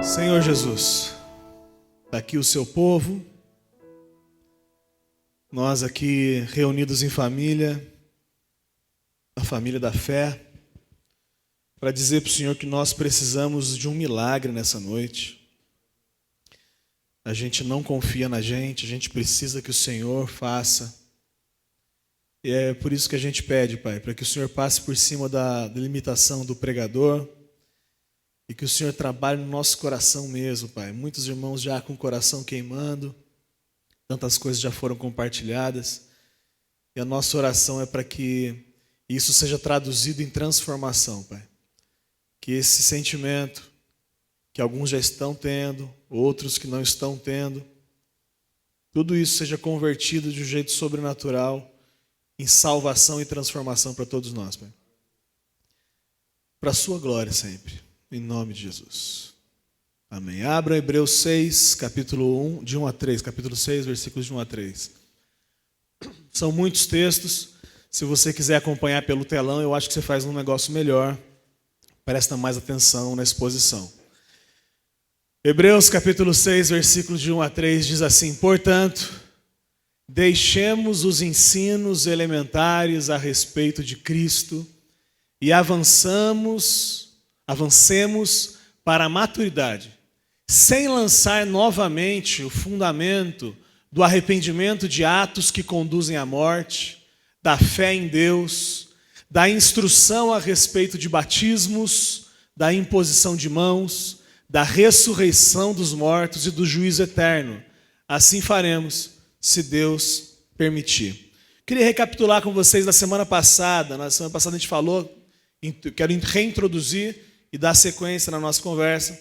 Senhor Jesus, está aqui o seu povo, nós aqui reunidos em família, a família da fé, para dizer para o Senhor que nós precisamos de um milagre nessa noite. A gente não confia na gente, a gente precisa que o Senhor faça. E é por isso que a gente pede, Pai, para que o Senhor passe por cima da limitação do pregador e que o Senhor trabalhe no nosso coração mesmo, Pai. Muitos irmãos já com o coração queimando, tantas coisas já foram compartilhadas. E a nossa oração é para que isso seja traduzido em transformação, Pai. Que esse sentimento que alguns já estão tendo, outros que não estão tendo, tudo isso seja convertido de um jeito sobrenatural em salvação e transformação para todos nós, Pai. Para a sua glória sempre, em nome de Jesus. Amém. Abra Hebreus 6, capítulo 1, de 1 a 3, capítulo 6, versículos de 1 a 3. São muitos textos. Se você quiser acompanhar pelo telão, eu acho que você faz um negócio melhor. Presta mais atenção na exposição. Hebreus capítulo 6, versículos de 1 a 3 diz assim: portanto, deixemos os ensinos elementares a respeito de Cristo e avancemos para a maturidade, sem lançar novamente o fundamento do arrependimento de atos que conduzem à morte, da fé em Deus, da instrução a respeito de batismos, da imposição de mãos, da ressurreição dos mortos e do juízo eterno. Assim faremos, se Deus permitir. Queria recapitular com vocês da semana passada. Na semana passada a gente falou, quero reintroduzir e dar sequência na nossa conversa.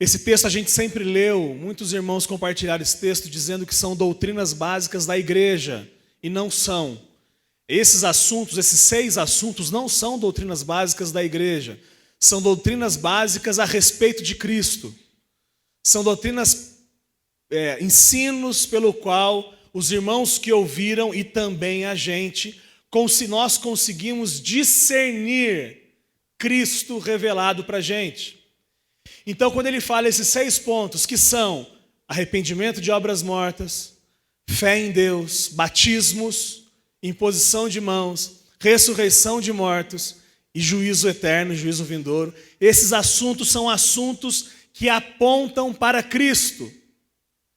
Esse texto a gente sempre leu, muitos irmãos compartilharam esse texto dizendo que são doutrinas básicas da igreja, e não são. Esses 6 assuntos não são doutrinas básicas da igreja. São doutrinas básicas a respeito de Cristo. São doutrinas, ensinos pelo qual os irmãos que ouviram e também a gente, nós conseguimos discernir Cristo revelado para a gente. Então, quando ele fala esses 6 pontos, que são arrependimento de obras mortas, fé em Deus, batismos, imposição de mãos, ressurreição de mortos e juízo eterno, juízo vindouro. Esses assuntos são assuntos que apontam para Cristo,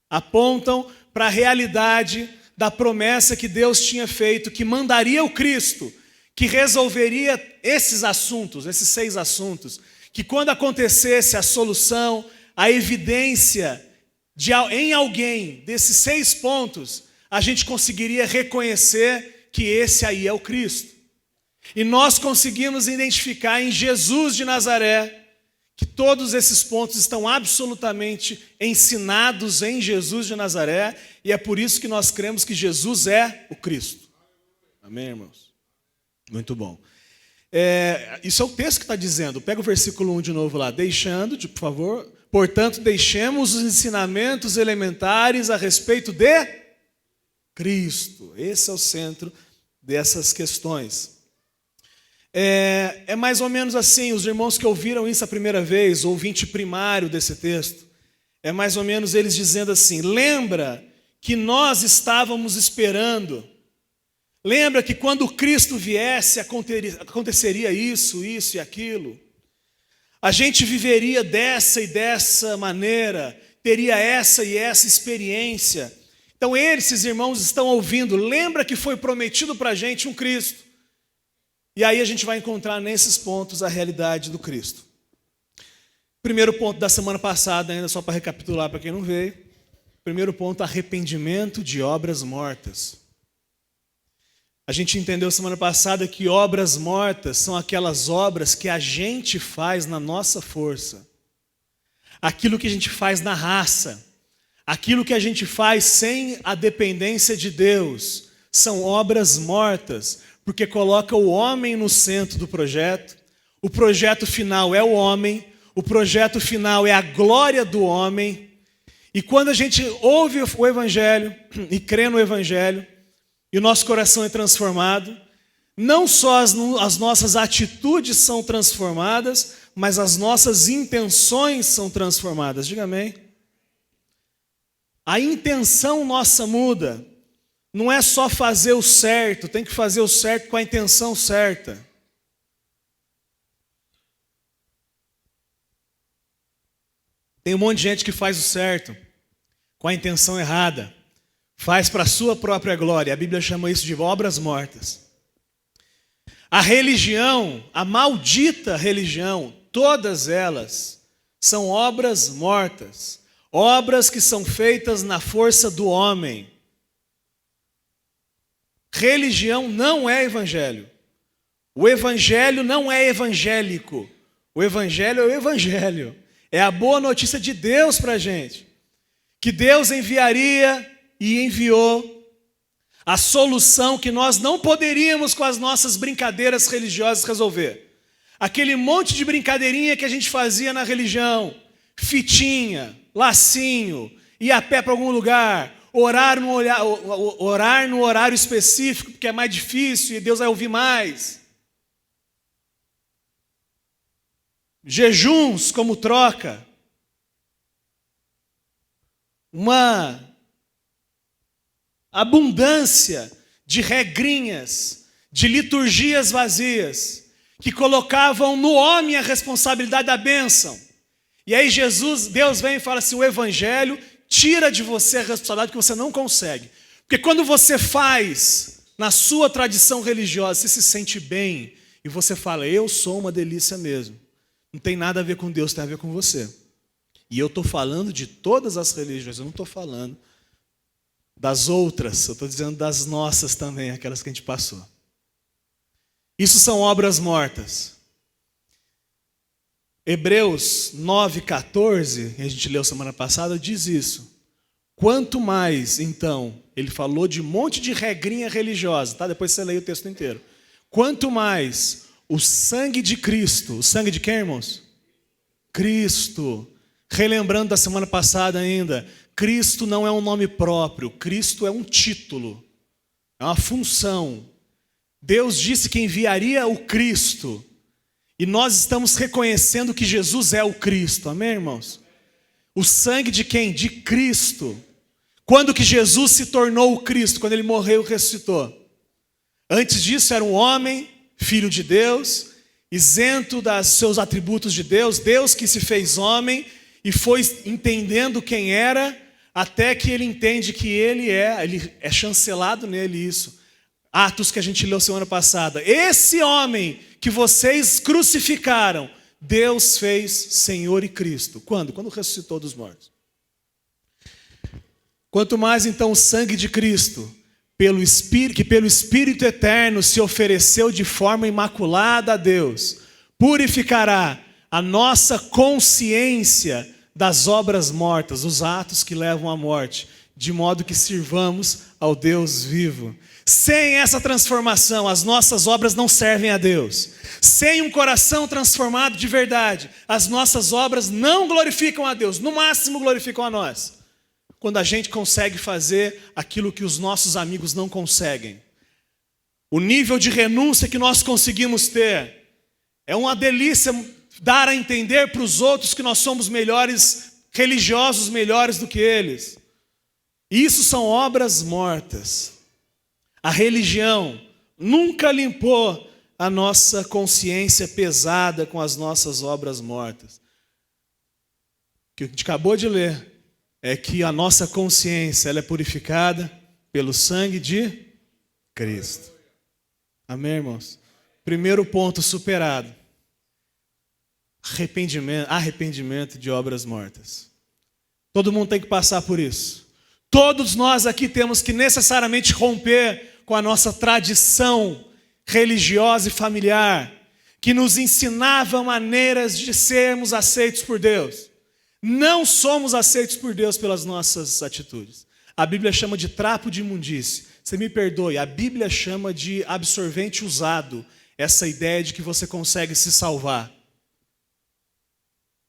apontam para a realidade da promessa que Deus tinha feito, que mandaria o Cristo, que resolveria esses assuntos, esses 6 assuntos, que quando acontecesse a solução, a evidência em alguém desses 6 pontos, a gente conseguiria reconhecer que esse aí é o Cristo. E nós conseguimos identificar em Jesus de Nazaré que todos esses pontos estão absolutamente ensinados em Jesus de Nazaré, e é por isso que nós cremos que Jesus é o Cristo. Amém, irmãos? Muito bom. Isso é o texto que está dizendo. Pega o versículo 1 de novo lá. Por favor. Portanto, deixemos os ensinamentos elementares a respeito de Cristo. Esse é o centro dessas questões. É mais ou menos assim, os irmãos que ouviram isso a primeira vez, ouvinte primário desse texto, é mais ou menos eles dizendo assim: lembra que nós estávamos esperando, lembra que quando Cristo viesse aconteceria isso e aquilo, a gente viveria dessa e dessa maneira, teria essa e essa experiência. Então esses irmãos estão ouvindo, lembra que foi prometido para a gente um Cristo. E aí a gente vai encontrar nesses pontos a realidade do Cristo. Primeiro ponto da semana passada, ainda só para recapitular para quem não veio. Primeiro ponto, arrependimento de obras mortas. A gente entendeu semana passada que obras mortas são aquelas obras que a gente faz na nossa força. Aquilo que a gente faz na raça. Aquilo que a gente faz sem a dependência de Deus. São obras mortas, porque coloca o homem no centro do projeto. O projeto final é o homem, o projeto final é a glória do homem. E quando a gente ouve o Evangelho e crê no Evangelho, e o nosso coração é transformado, não só as nossas atitudes são transformadas, mas as nossas intenções são transformadas. Diga amém. A intenção nossa muda. Não é só fazer o certo, tem que fazer o certo com a intenção certa. Tem um monte de gente que faz o certo com a intenção errada. Faz para a sua própria glória. A Bíblia chama isso de obras mortas. A religião, a maldita religião, todas elas são obras mortas. Obras que são feitas na força do homem. Religião não é evangelho. O evangelho não é evangélico. O evangelho é o evangelho. É a boa notícia de Deus para a gente. Que Deus enviaria e enviou a solução que nós não poderíamos com as nossas brincadeiras religiosas resolver. Aquele monte de brincadeirinha que a gente fazia na religião. Fitinha, lacinho, ir a pé para algum lugar, orar no horário específico, porque é mais difícil e Deus vai ouvir mais. Jejuns como troca. Uma abundância de regrinhas, de liturgias vazias, que colocavam no homem a responsabilidade da bênção. E aí Deus vem e fala assim, o evangelho tira de você a responsabilidade que você não consegue. Porque quando você faz na sua tradição religiosa, você se sente bem e você fala, eu sou uma delícia mesmo. Não tem nada a ver com Deus, tem a ver com você. E eu estou falando de todas as religiões, eu não estou falando das outras, eu estou dizendo das nossas também, aquelas que a gente passou. Isso são obras mortas. Hebreus 9,14, que a gente leu semana passada, diz isso. Quanto mais, então, ele falou de um monte de regrinha religiosa, tá? Depois você lê o texto inteiro. Quanto mais o sangue de Cristo, o sangue de quem, irmãos? Cristo. Relembrando da semana passada ainda, Cristo não é um nome próprio, Cristo é um título, é uma função. Deus disse que enviaria o Cristo, e nós estamos reconhecendo que Jesus é o Cristo, amém, irmãos? O sangue de quem? De Cristo. Quando que Jesus se tornou o Cristo? Quando ele morreu e ressuscitou. Antes disso era um homem, filho de Deus, isento dos seus atributos de Deus, Deus que se fez homem e foi entendendo quem era, até que ele entende que ele é chancelado nele isso. Atos que a gente leu semana passada. Esse homem que vocês crucificaram, Deus fez Senhor e Cristo. Quando? Quando ressuscitou dos mortos. Quanto mais então o sangue de Cristo, que pelo Espírito eterno se ofereceu de forma imaculada a Deus, purificará a nossa consciência das obras mortas, os atos que levam à morte, de modo que sirvamos ao Deus vivo. Sem essa transformação, as nossas obras não servem a Deus. Sem um coração transformado de verdade, as nossas obras não glorificam a Deus, no máximo glorificam a nós. Quando a gente consegue fazer aquilo que os nossos amigos não conseguem. O nível de renúncia que nós conseguimos ter é uma delícia dar a entender para os outros que nós somos melhores, religiosos melhores do que eles. Isso são obras mortas. A religião nunca limpou a nossa consciência pesada com as nossas obras mortas. O que a gente acabou de ler é que a nossa consciência ela é purificada pelo sangue de Cristo. Amém, irmãos? Primeiro ponto superado. Arrependimento de obras mortas. Todo mundo tem que passar por isso. Todos nós aqui temos que necessariamente romper com a nossa tradição religiosa e familiar, que nos ensinava maneiras de sermos aceitos por Deus. Não somos aceitos por Deus pelas nossas atitudes. A Bíblia chama de trapo de imundície. Você me perdoe, a Bíblia chama de absorvente usado, essa ideia de que você consegue se salvar.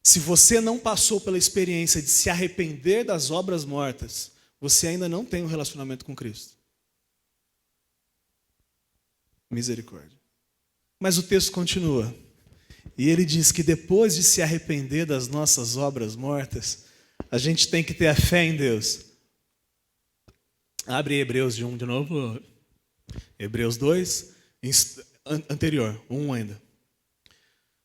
Se você não passou pela experiência de se arrepender das obras mortas, você ainda não tem um relacionamento com Cristo. Misericórdia. Mas o texto continua. E ele diz que depois de se arrepender das nossas obras mortas, a gente tem que ter a fé em Deus. Abre Hebreus de 1 de novo. Hebreus 2, anterior, 1 ainda.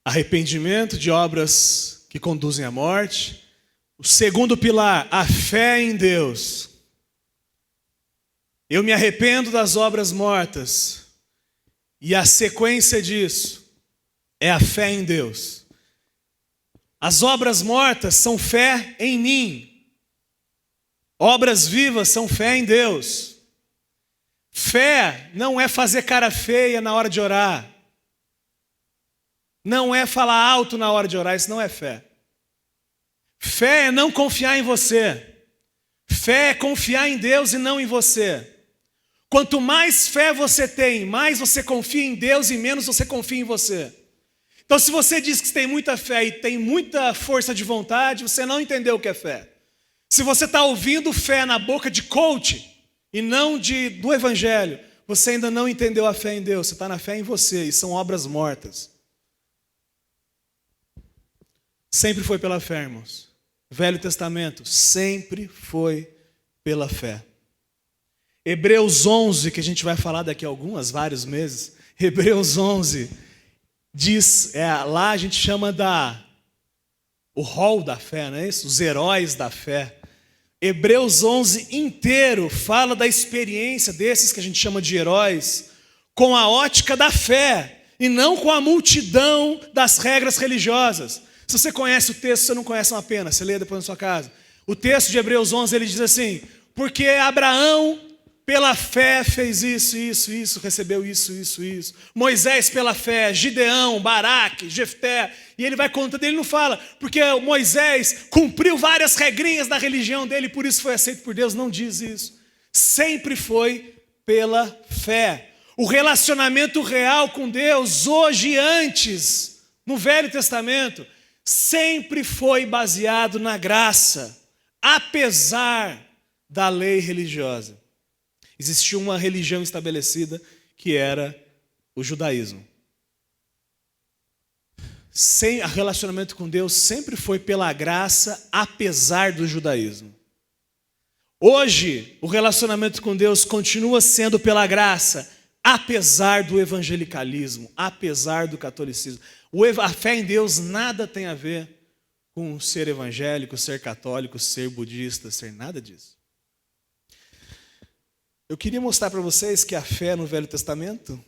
Arrependimento de obras que conduzem à morte. O segundo pilar, a fé em Deus. Eu me arrependo das obras mortas. E a sequência disso é a fé em Deus. As obras mortas são fé em mim. Obras vivas são fé em Deus. Fé não é fazer cara feia na hora de orar. Não é falar alto na hora de orar, isso não é fé. Fé é não confiar em você. Fé é confiar em Deus e não em você. Quanto mais fé você tem, mais você confia em Deus e menos você confia em você. Então, se você diz que tem muita fé e tem muita força de vontade, você não entendeu o que é fé. Se você está ouvindo fé na boca de coach e não do evangelho, você ainda não entendeu a fé em Deus, você está na fé em você e são obras mortas. Sempre foi pela fé, irmãos. Velho Testamento sempre foi pela fé. Hebreus 11, que a gente vai falar daqui a vários meses, Hebreus 11 diz, lá a gente chama o rol da fé, não é isso? Os heróis da fé. Hebreus 11 inteiro fala da experiência desses que a gente chama de heróis, com a ótica da fé, e não com a multidão das regras religiosas. Se você conhece o texto, você não conhece uma pena, você lê depois na sua casa. O texto de Hebreus 11, ele diz assim, porque Abraão, pela fé, fez isso, recebeu isso. Moisés, pela fé, Gideão, Baraque, Jefté. E ele vai contando, ele não fala, porque Moisés cumpriu várias regrinhas da religião dele, por isso foi aceito por Deus. Não diz isso. Sempre foi pela fé. O relacionamento real com Deus, hoje e antes, no Velho Testamento, sempre foi baseado na graça, apesar da lei religiosa. Existia uma religião estabelecida que era o judaísmo. O relacionamento com Deus sempre foi pela graça, apesar do judaísmo. Hoje, o relacionamento com Deus continua sendo pela graça, apesar do evangelicalismo, apesar do catolicismo. A fé em Deus nada tem a ver com ser evangélico, ser católico, ser budista, ser nada disso. Eu queria mostrar para vocês que a fé no Velho Testamento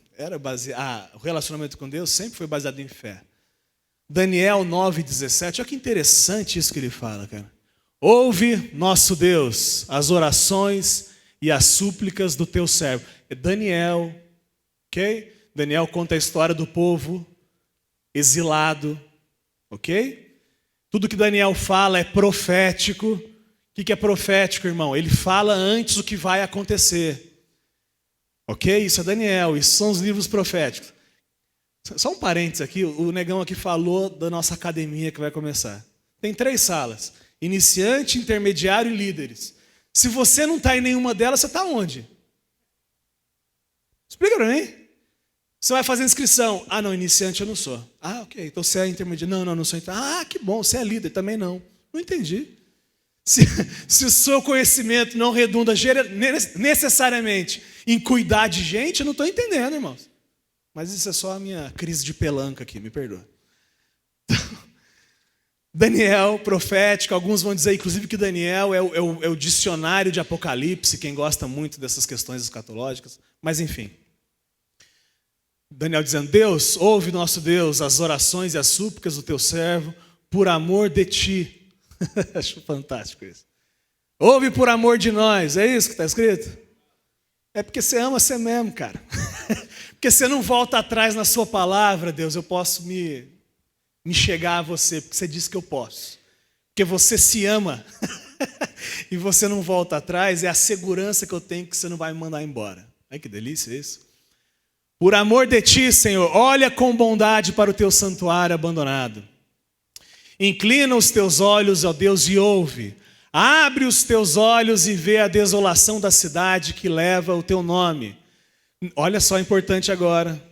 o relacionamento com Deus sempre foi baseado em fé. Daniel 9:17, olha que interessante isso que ele fala, cara. Ouve, nosso Deus, as orações e as súplicas do teu servo. É Daniel, ok? Daniel conta a história do povo exilado, ok? Tudo que Daniel fala é profético. O que é profético, irmão? Ele fala antes o que vai acontecer. Ok? Isso é Daniel, isso são os livros proféticos. Só um parênteses aqui, o negão aqui falou da nossa academia que vai começar. Tem 3 salas, iniciante, intermediário e líderes. Se você não está em nenhuma delas, você está onde? Explica para mim. Você vai fazer inscrição. Ah, não, iniciante eu não sou. Ah, ok, então você é intermediário. Não sou intermediário. Ah, que bom, você é líder, também não. Não entendi. Se o seu conhecimento não redunda necessariamente em cuidar de gente, eu não estou entendendo, irmãos. Mas isso é só a minha crise de pelanca aqui, me perdoa. Então, Daniel, profético, alguns vão dizer, inclusive, que Daniel é o dicionário de Apocalipse, quem gosta muito dessas questões escatológicas, mas enfim. Daniel dizendo, Deus, ouve nosso Deus, as orações e as súplicas do teu servo, por amor de ti. Acho fantástico isso. Ouve por amor de nós, é isso que está escrito? É porque você ama você mesmo, cara. Porque você não volta atrás na sua palavra, Deus, eu posso me chegar a você, porque você disse que eu posso. Porque você se ama e você não volta atrás, é a segurança que eu tenho que você não vai me mandar embora. Ai, que delícia isso. Por amor de ti, Senhor, olha com bondade para o teu santuário abandonado. Inclina os teus olhos, ó Deus, e ouve. Abre os teus olhos e vê a desolação da cidade que leva o teu nome. Olha só, importante agora.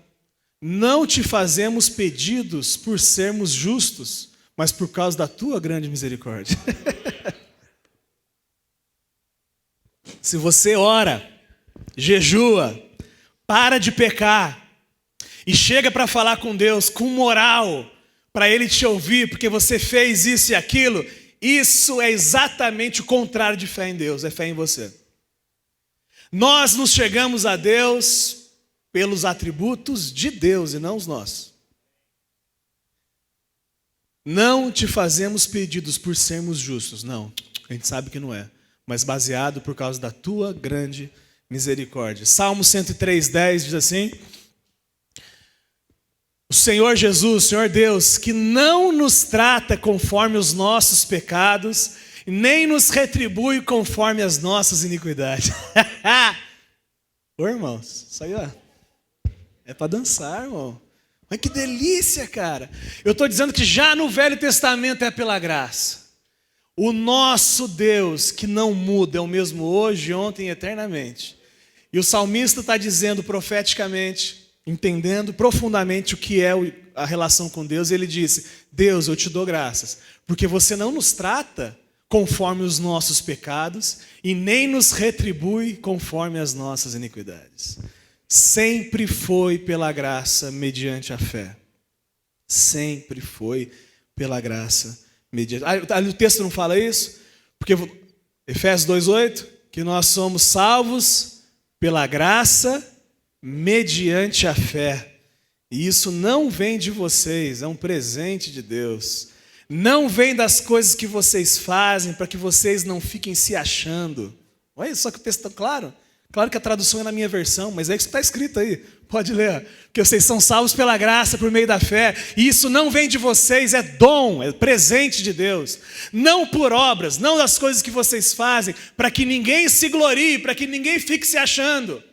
não te fazemos pedidos por sermos justos, mas por causa da tua grande misericórdia. Se você ora, jejua, para de pecar e chega para falar com Deus com moral, para Ele te ouvir, porque você fez isso e aquilo, isso é exatamente o contrário de fé em Deus, é fé em você. Nós nos chegamos a Deus pelos atributos de Deus e não os nossos. Não te fazemos pedidos por sermos justos, não, a gente sabe que não é, mas baseado por causa da tua grande misericórdia. Salmo 103:10 diz assim: o Senhor Jesus, o Senhor Deus, que não nos trata conforme os nossos pecados, nem nos retribui conforme as nossas iniquidades. Ô irmãos, isso aí ó, é para dançar, irmão. Mas que delícia, cara. Eu estou dizendo que já no Velho Testamento é pela graça. O nosso Deus, que não muda, é o mesmo hoje, ontem e eternamente. E o salmista está dizendo profeticamente, entendendo profundamente o que é a relação com Deus, e ele disse: Deus, eu te dou graças, porque você não nos trata conforme os nossos pecados e nem nos retribui conforme as nossas iniquidades. Sempre foi pela graça mediante a fé. Sempre foi pela graça mediante. O texto não fala isso? Porque Efésios 2:8, que nós somos salvos pela graça mediante a fé. E isso não vem de vocês, é um presente de Deus. Não vem das coisas que vocês fazem para que vocês não fiquem se achando. Olha só que o texto está claro. Claro que a tradução é na minha versão, mas é isso que está escrito aí. Pode ler. Que vocês são salvos pela graça por meio da fé. E isso não vem de vocês, é dom, é presente de Deus. Não por obras, não das coisas que vocês fazem, para que ninguém se glorie, para que ninguém fique se achando.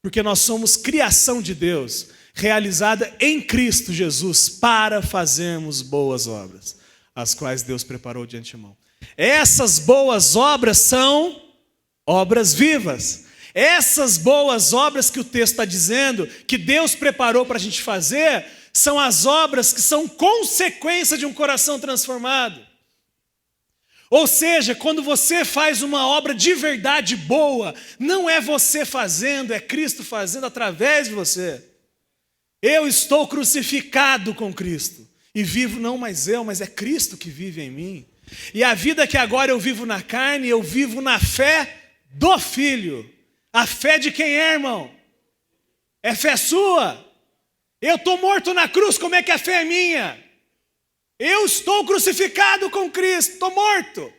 Porque nós somos criação de Deus, realizada em Cristo Jesus, para fazermos boas obras, as quais Deus preparou de antemão. Essas boas obras são obras vivas. Essas boas obras que o texto está dizendo, que Deus preparou para a gente fazer, são as obras que são consequência de um coração transformado. Ou seja, quando você faz uma obra de verdade boa, não é você fazendo, é Cristo fazendo através de você. Eu estou crucificado com Cristo, e vivo não mais eu, mas é Cristo que vive em mim. E a vida que agora eu vivo na carne, eu vivo na fé do Filho. A fé de quem é, irmão? É fé sua. Eu estou morto na cruz, como é que a fé é minha? Eu estou crucificado com Cristo, estou morto.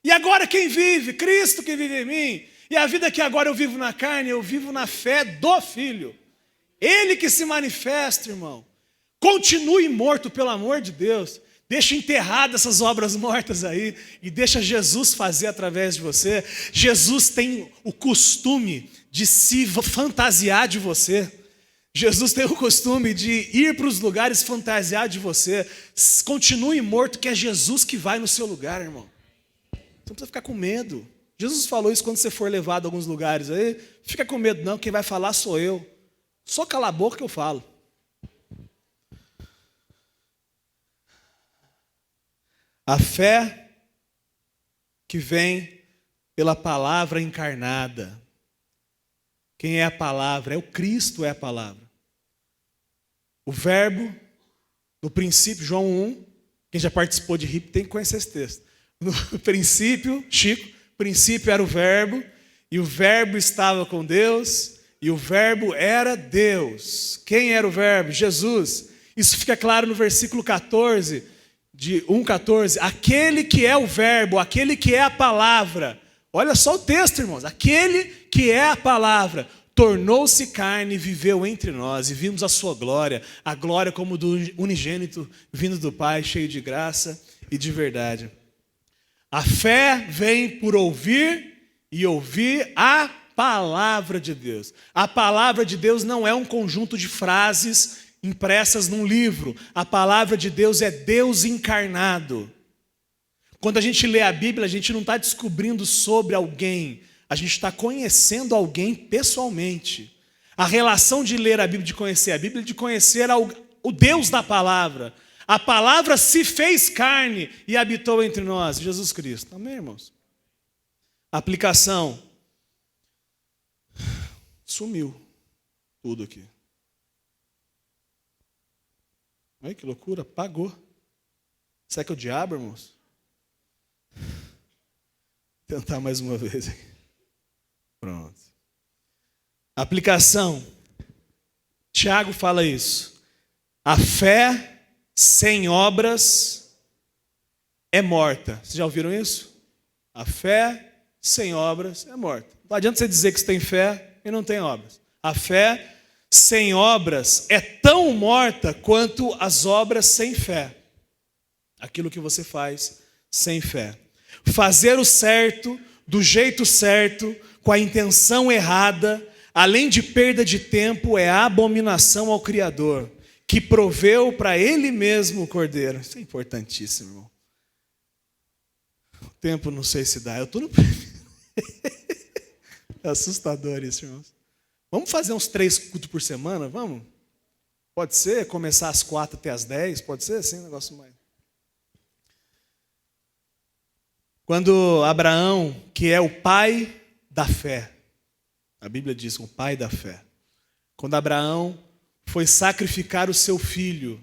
E agora quem vive? Cristo que vive em mim. E a vida que agora eu vivo na carne, eu vivo na fé do Filho. Ele que se manifesta, irmão. Continue morto, pelo amor de Deus. Deixa enterradas essas obras mortas aí e deixa Jesus fazer através de você. Jesus tem o costume de se fantasiar de você. Jesus tem o costume de ir para os lugares fantasiar de você. Continue morto, que é Jesus que vai no seu lugar, irmão. Você não precisa ficar com medo. Jesus falou isso quando você for levado a alguns lugares aí. Fica com medo não, quem vai falar sou eu. Só cala a boca que eu falo. A fé que vem pela palavra encarnada. Quem é a palavra? É o Cristo, é a palavra. O verbo, no princípio, João 1, quem já participou de RIP tem que conhecer esse texto. No princípio, Chico, princípio era o verbo, e o verbo estava com Deus, e o verbo era Deus. Quem era o verbo? Jesus. Isso fica claro no versículo 14, de 1,14, aquele que é o verbo, aquele que é a palavra, olha só o texto, irmãos, aquele que é a palavra, tornou-se carne e viveu entre nós, e vimos a sua glória, a glória como do unigênito vindo do Pai, cheio de graça e de verdade. A fé vem por ouvir e ouvir a palavra de Deus. A palavra de Deus não é um conjunto de frases impressas num livro. A palavra de Deus é Deus encarnado. Quando a gente lê a Bíblia, a gente não está descobrindo sobre alguém, a gente está conhecendo alguém pessoalmente. A relação de ler a Bíblia, de conhecer o Deus da palavra. A palavra se fez carne e habitou entre nós, Jesus Cristo. Amém, irmãos? Aplicação. Sumiu tudo aqui. Olha que loucura, apagou. Será que é o diabo, irmãos? Vou tentar mais uma vez aqui. Pronto. Aplicação. Tiago fala isso. A fé sem obras é morta. Vocês já ouviram isso? A fé sem obras é morta. Não adianta você dizer que você tem fé e não tem obras. A fé sem obras é tão morta quanto as obras sem fé. Aquilo que você faz sem fé. Fazer o certo, do jeito certo, com a intenção errada, além de perda de tempo, é abominação ao Criador, que proveu para Ele mesmo o Cordeiro. Isso é importantíssimo, irmão. O tempo não sei se dá. Eu estou no... É assustador isso, irmãos. Vamos fazer uns 3 cultos por semana? Vamos? Pode ser? Começar às 4 até às 10? Pode ser assim, um negócio mais... Quando Abraão, que é o pai da fé, a Bíblia diz, o pai da fé. Quando Abraão foi sacrificar o seu filho,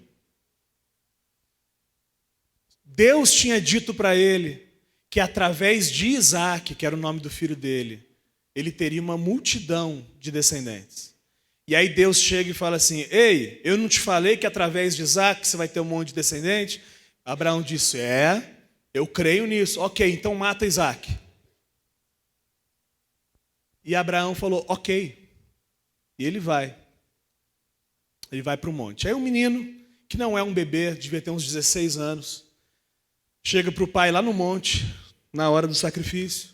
Deus tinha dito para ele que através de Isaac, que era o nome do filho dele, ele teria uma multidão de descendentes. E aí Deus chega e fala assim, ei, eu não te falei que através de Isaac você vai ter um monte de descendente? Abraão disse, eu creio nisso. Ok, então mata Isaac. E Abraão falou, ok. E ele vai. Ele vai para o monte. Aí um menino, que não é um bebê, devia ter uns 16 anos, chega para o pai lá no monte, na hora do sacrifício,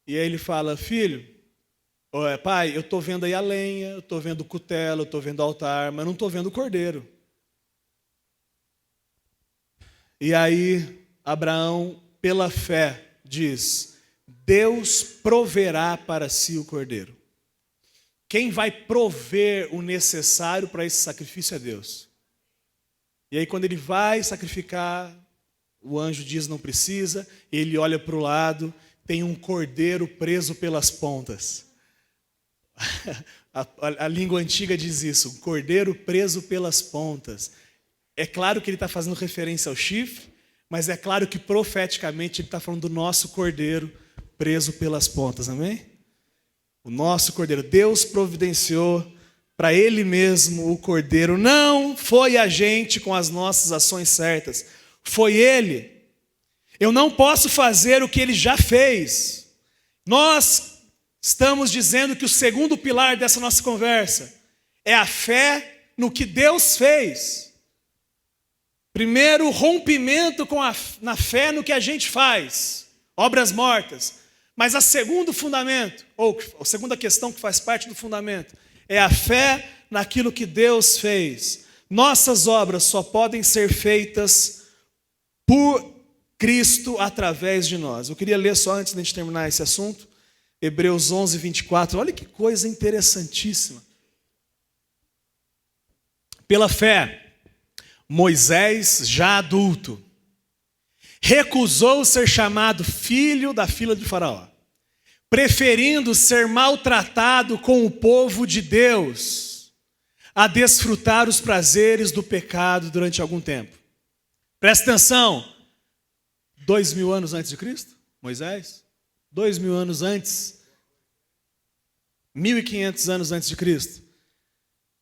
e aí ele fala, filho, pai, eu estou vendo aí a lenha, eu estou vendo o cutelo, eu estou vendo o altar, mas não estou vendo o cordeiro. E aí Abraão, pela fé, diz, Deus proverá para si o cordeiro. Quem vai prover o necessário para esse sacrifício é Deus. E aí quando ele vai sacrificar, o anjo diz não precisa, ele olha para o lado, tem um cordeiro preso pelas pontas. A língua antiga diz isso, um cordeiro preso pelas pontas. É claro que ele está fazendo referência ao chifre, mas é claro que profeticamente ele está falando do nosso cordeiro preso pelas pontas, amém? O nosso cordeiro, Deus providenciou para Ele mesmo o cordeiro. Não foi a gente com as nossas ações certas, foi Ele. Eu não posso fazer o que Ele já fez. Nós estamos dizendo que o segundo pilar dessa nossa conversa é a fé no que Deus fez. Primeiro, o rompimento na fé no que a gente faz, obras mortas. Mas a segundo fundamento, ou a segunda questão que faz parte do fundamento, é a fé naquilo que Deus fez. Nossas obras só podem ser feitas por Cristo através de nós. Eu queria ler só antes de a gente terminar esse assunto, Hebreus 11, 24. Olha que coisa interessantíssima. Pela fé, Moisés, já adulto, recusou ser chamado filho da filha de Faraó, preferindo ser maltratado com o povo de Deus, a desfrutar os prazeres do pecado durante algum tempo. Presta atenção, 2000 anos antes de Cristo, Moisés, 2000 anos antes, 1500 anos antes de Cristo,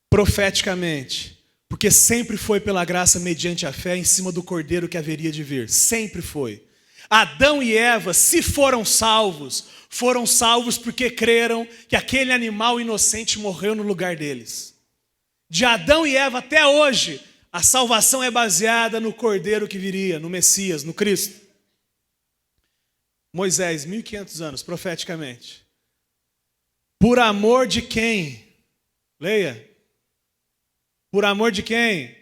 profeticamente, porque sempre foi pela graça mediante a fé em cima do cordeiro que haveria de vir. Sempre foi. Adão e Eva, se foram salvos porque creram que aquele animal inocente morreu no lugar deles. De Adão e Eva até hoje, a salvação é baseada no cordeiro que viria, no Messias, no Cristo. Moisés, 1500 anos, profeticamente. Por amor de quem? Leia. Por amor de quem?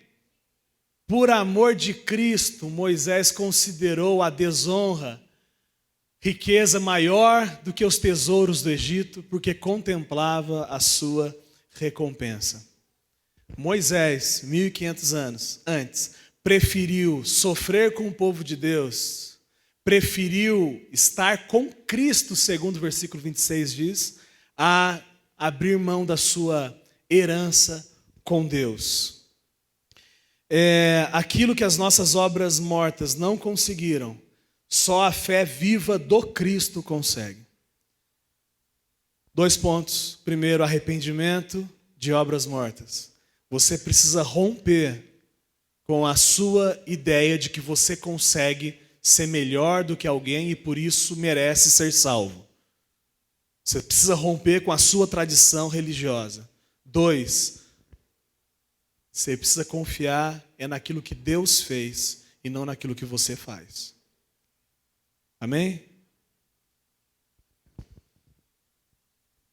Por amor de Cristo, Moisés considerou a desonra riqueza maior do que os tesouros do Egito, porque contemplava a sua recompensa. Moisés, 1500 anos antes, preferiu sofrer com o povo de Deus, preferiu estar com Cristo, segundo o versículo 26 diz, a abrir mão da sua herança com Deus. Aquilo que as nossas obras mortas não conseguiram, só a fé viva do Cristo consegue. 2 pontos. Primeiro, arrependimento de obras mortas. Você precisa romper com a sua ideia de que você consegue ser melhor do que alguém e por isso merece ser salvo. Você precisa romper com a sua tradição religiosa. 2, você precisa confiar naquilo que Deus fez e não naquilo que você faz. Amém?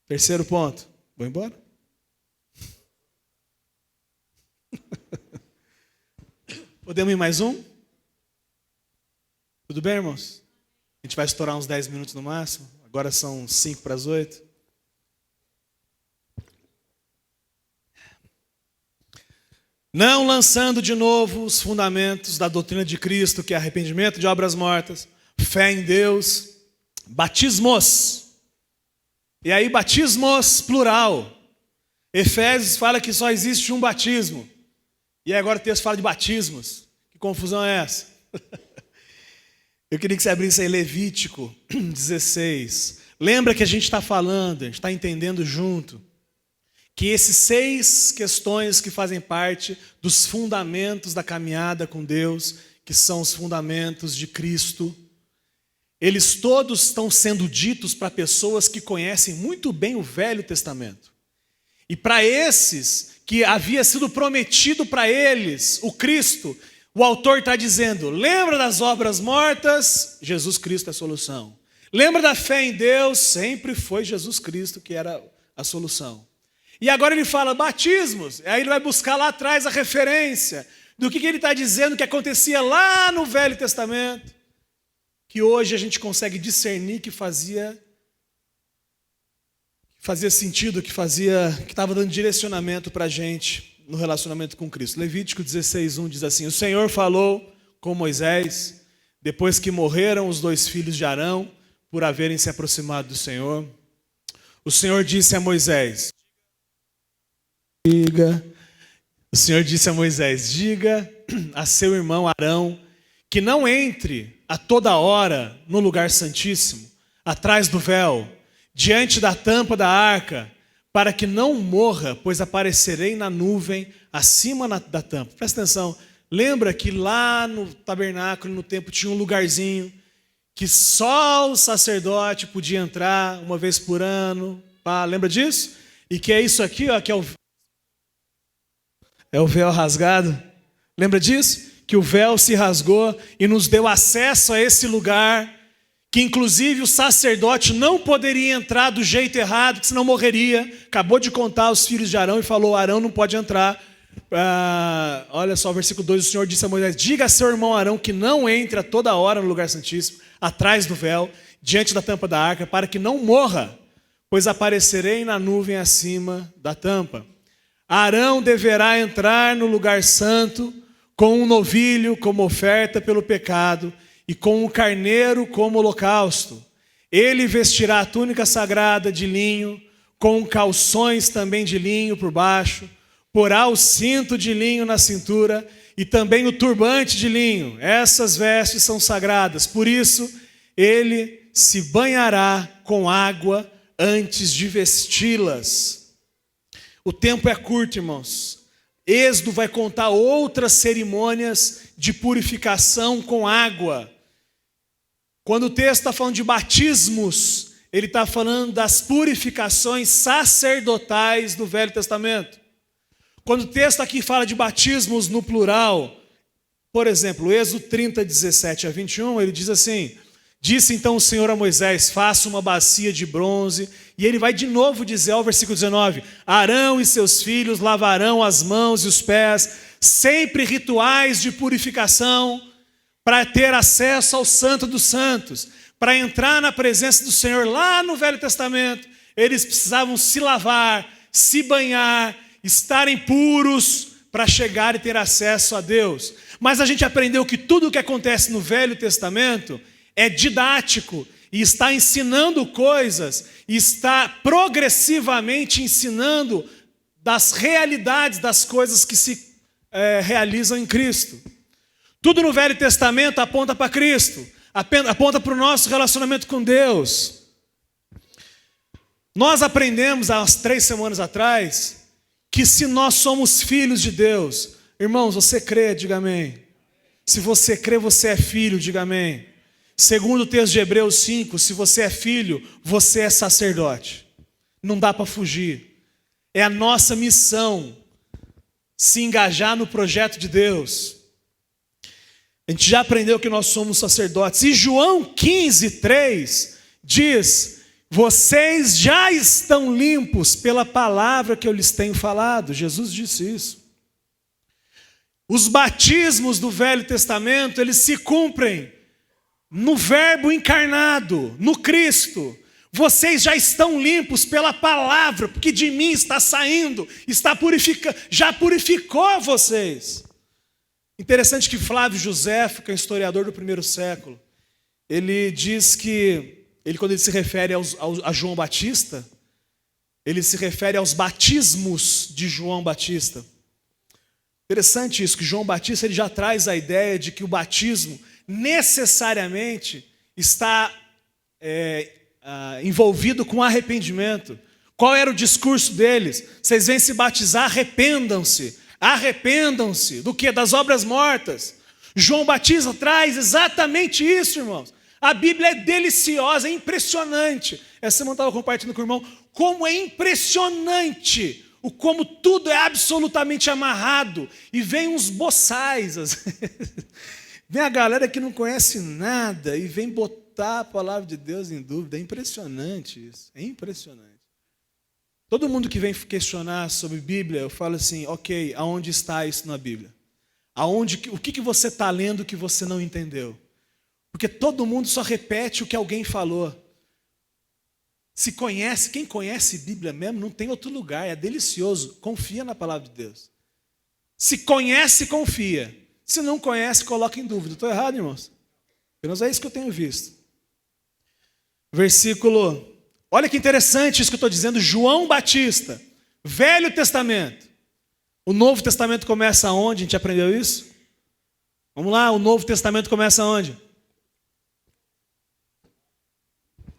Terceiro ponto. Vou embora? Podemos ir mais um? Tudo bem, irmãos? A gente vai estourar uns 10 minutos no máximo. Agora são 5 para as 8. Não lançando de novo os fundamentos da doutrina de Cristo, que é arrependimento de obras mortas, fé em Deus, batismos. E aí, batismos, plural. Efésios fala que só existe um batismo. E agora o texto fala de batismos. Que confusão é essa? Eu queria que você abrisse aí Levítico 16. Lembra que a gente está falando, a gente está entendendo junto, que esses 6 questões que fazem parte dos fundamentos da caminhada com Deus, que são os fundamentos de Cristo, eles todos estão sendo ditos para pessoas que conhecem muito bem o Velho Testamento. E para esses que havia sido prometido para eles, o Cristo, o autor está dizendo, lembra das obras mortas? Jesus Cristo é a solução. Lembra da fé em Deus? Sempre foi Jesus Cristo que era a solução. E agora ele fala batismos, aí ele vai buscar lá atrás a referência do que ele está dizendo que acontecia lá no Velho Testamento, que hoje a gente consegue discernir que fazia sentido, que estava dando direcionamento para a gente no relacionamento com Cristo. Levítico 16:1 diz assim, o Senhor falou com Moisés, depois que morreram os 2 filhos de Arão, por haverem se aproximado do Senhor. O Senhor disse a Moisés, diga a seu irmão Arão, que não entre a toda hora no lugar santíssimo, atrás do véu, diante da tampa da arca, para que não morra, pois aparecerei na nuvem acima da tampa. Presta atenção, lembra que lá no tabernáculo, no templo, tinha um lugarzinho que só o sacerdote podia entrar uma vez por ano, lembra disso? E que é isso aqui, ó, que é o véu rasgado. Lembra disso? Que o véu se rasgou e nos deu acesso a esse lugar, que inclusive o sacerdote não poderia entrar do jeito errado, que senão morreria. Acabou de contar os filhos de Arão e falou, Arão não pode entrar. Olha só o versículo 2, o Senhor disse a Moisés, diga a seu irmão Arão que não entre a toda hora no lugar santíssimo, atrás do véu, diante da tampa da arca, para que não morra, pois aparecerei na nuvem acima da tampa. Arão deverá entrar no lugar santo com um novilho como oferta pelo pecado e com um carneiro como holocausto. Ele vestirá a túnica sagrada de linho, com calções também de linho por baixo, porá o cinto de linho na cintura e também o turbante de linho. Essas vestes são sagradas, por isso ele se banhará com água antes de vesti-las. O tempo é curto, irmãos. Êxodo vai contar outras cerimônias de purificação com água. Quando o texto está falando de batismos, ele está falando das purificações sacerdotais do Velho Testamento. Quando o texto aqui fala de batismos no plural, por exemplo, Êxodo 30, 17 a 21, ele diz assim, disse então o Senhor a Moisés, faça uma bacia de bronze, e ele vai de novo dizer ao versículo 19, Arão e seus filhos lavarão as mãos e os pés, sempre rituais de purificação, para ter acesso ao Santo dos Santos, para entrar na presença do Senhor lá no Velho Testamento, eles precisavam se lavar, se banhar, estarem puros para chegar e ter acesso a Deus. Mas a gente aprendeu que tudo o que acontece no Velho Testamento é didático e está ensinando coisas, e está progressivamente ensinando das realidades das coisas que se realizam em Cristo. Tudo no Velho Testamento aponta para Cristo, aponta para o nosso relacionamento com Deus. Nós aprendemos há umas 3 semanas atrás que se nós somos filhos de Deus, irmãos, você crê, diga amém. Se você crê, você é filho, diga amém. Segundo o texto de Hebreus 5, se você é filho, você é sacerdote. Não dá para fugir. É a nossa missão se engajar no projeto de Deus. A gente já aprendeu que nós somos sacerdotes. E João 15:3 diz: vocês já estão limpos pela palavra que eu lhes tenho falado. Jesus disse isso. Os batismos do Velho Testamento, eles se cumprem no Verbo encarnado, no Cristo. Vocês já estão limpos pela palavra, porque de mim está saindo, está purificando, já purificou vocês. Interessante que Flávio Josefo, que é um historiador do primeiro século, ele diz que, quando ele se refere a João Batista, ele se refere aos batismos de João Batista. Interessante isso, que João Batista ele já traz a ideia de que o batismo necessariamente está envolvido com arrependimento. Qual era o discurso deles? Vocês vêm se batizar, arrependam-se. Arrependam-se do que? Das obras mortas. João Batista traz exatamente isso, irmãos. A Bíblia é deliciosa, é impressionante. Essa semana eu estava compartilhando com o irmão como é impressionante como tudo é absolutamente amarrado. E vem uns boçais, vem a galera que não conhece nada e vem botar a palavra de Deus em dúvida. É impressionante isso, é impressionante. Todo mundo que vem questionar sobre Bíblia, eu falo assim, ok, aonde está isso na Bíblia? O que você está lendo que você não entendeu? Porque todo mundo só repete o que alguém falou. Quem conhece Bíblia mesmo, não tem outro lugar, é delicioso. Confia na palavra de Deus. Se conhece, confia. Se não conhece, coloca em dúvida. Estou errado, irmãos? Apenas é isso que eu tenho visto. Versículo, olha que interessante isso que eu estou dizendo, João Batista, Velho Testamento. O Novo Testamento começa onde? A gente aprendeu isso? Vamos lá, o Novo Testamento começa onde?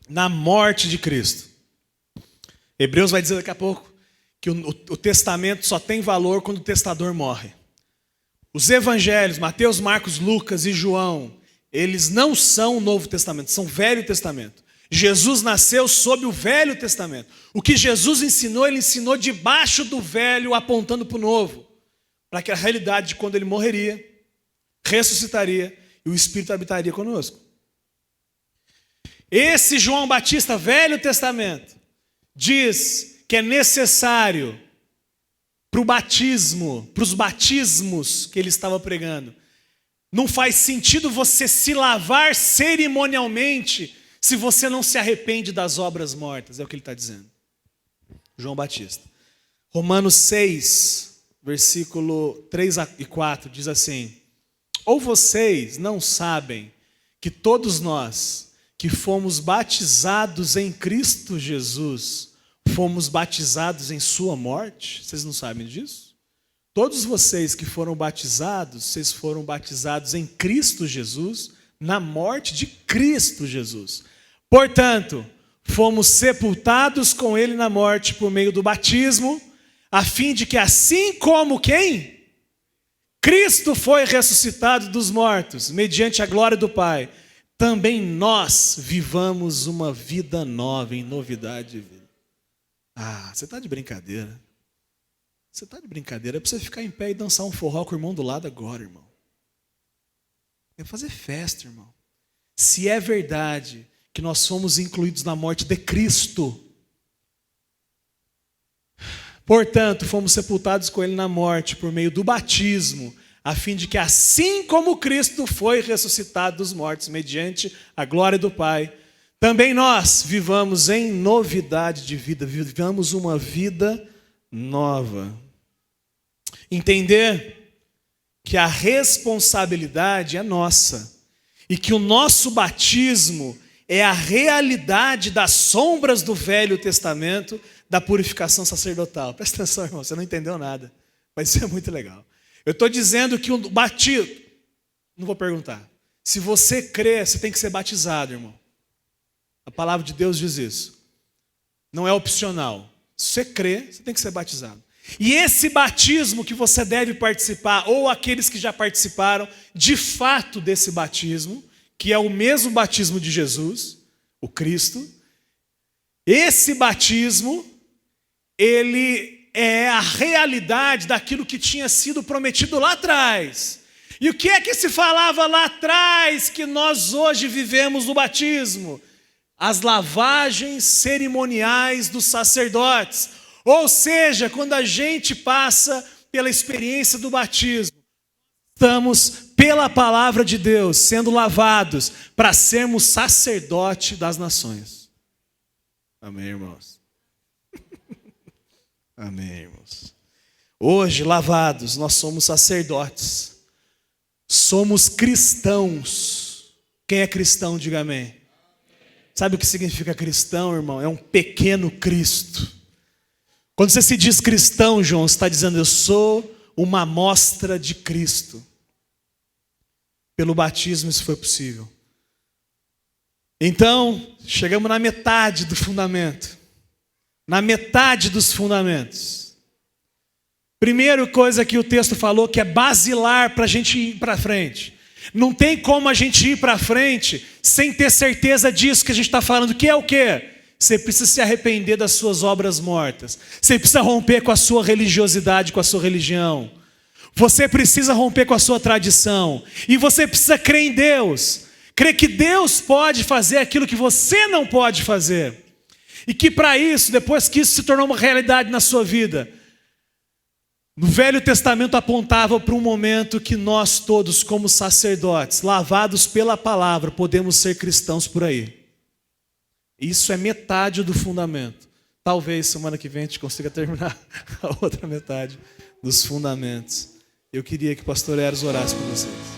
Na morte de Cristo. Hebreus vai dizer daqui a pouco que o testamento só tem valor quando o testador morre. Os evangelhos, Mateus, Marcos, Lucas e João, eles não são o Novo Testamento, são o Velho Testamento. Jesus nasceu sob o Velho Testamento. O que Jesus ensinou, ele ensinou debaixo do Velho, apontando para o Novo. Para que a realidade de quando ele morreria, ressuscitaria e o Espírito habitaria conosco. Esse João Batista, Velho Testamento, diz que é necessário para o batismo, para os batismos que ele estava pregando. Não faz sentido você se lavar cerimonialmente se você não se arrepende das obras mortas, é o que ele está dizendo. João Batista. Romanos 6, versículo 3 e 4, diz assim: ou vocês não sabem que todos nós que fomos batizados em Cristo Jesus, fomos batizados em sua morte? Vocês não sabem disso? Todos vocês que foram batizados, vocês foram batizados em Cristo Jesus, na morte de Cristo Jesus. Portanto, fomos sepultados com ele na morte por meio do batismo, a fim de que assim como quem? Cristo foi ressuscitado dos mortos, mediante a glória do Pai, também nós vivamos uma vida nova, em novidade de vida. Ah, você está de brincadeira. Você está de brincadeira. É para você ficar em pé e dançar um forró com o irmão do lado agora, irmão. É fazer festa, irmão. Se é verdade que nós fomos incluídos na morte de Cristo, portanto, fomos sepultados com ele na morte por meio do batismo, a fim de que assim como Cristo foi ressuscitado dos mortos, mediante a glória do Pai, também nós vivamos em novidade de vida, vivamos uma vida nova. Entender que a responsabilidade é nossa e que o nosso batismo é a realidade das sombras do Velho Testamento da purificação sacerdotal. Presta atenção, irmão, você não entendeu nada, mas isso é muito legal. Eu estou dizendo que o batismo, não vou perguntar, se você crê, você tem que ser batizado, irmão. A palavra de Deus diz isso. Não é opcional. Se você crê, você tem que ser batizado. E esse batismo que você deve participar, ou aqueles que já participaram, de fato desse batismo, que é o mesmo batismo de Jesus, o Cristo, esse batismo, ele é a realidade daquilo que tinha sido prometido lá atrás. E o que é que se falava lá atrás que nós hoje vivemos no batismo? As lavagens cerimoniais dos sacerdotes. Ou seja, quando a gente passa pela experiência do batismo, estamos, pela palavra de Deus, sendo lavados para sermos sacerdote das nações. Amém, irmãos? Amém, irmãos? Hoje, lavados, nós somos sacerdotes. Somos cristãos. Quem é cristão, diga amém. Sabe o que significa cristão, irmão? É um pequeno Cristo. Quando você se diz cristão, João, você está dizendo, eu sou uma amostra de Cristo. Pelo batismo isso foi possível. Então, chegamos na metade do fundamento. Na metade dos fundamentos. Primeira coisa que o texto falou, que é basilar para a gente ir para frente. Não tem como a gente ir para frente sem ter certeza disso que a gente está falando, que é o quê? Você precisa se arrepender das suas obras mortas. Você precisa romper com a sua religiosidade, com a sua religião. Você precisa romper com a sua tradição. E você precisa crer em Deus. Crer que Deus pode fazer aquilo que você não pode fazer. E que para isso, depois que isso se tornou uma realidade na sua vida, no Velho Testamento apontava para um momento que nós todos, como sacerdotes, lavados pela palavra, podemos ser cristãos por aí. Isso é metade do fundamento. Talvez semana que vem a gente consiga terminar a outra metade dos fundamentos. Eu queria que o pastor Eros orasse por vocês.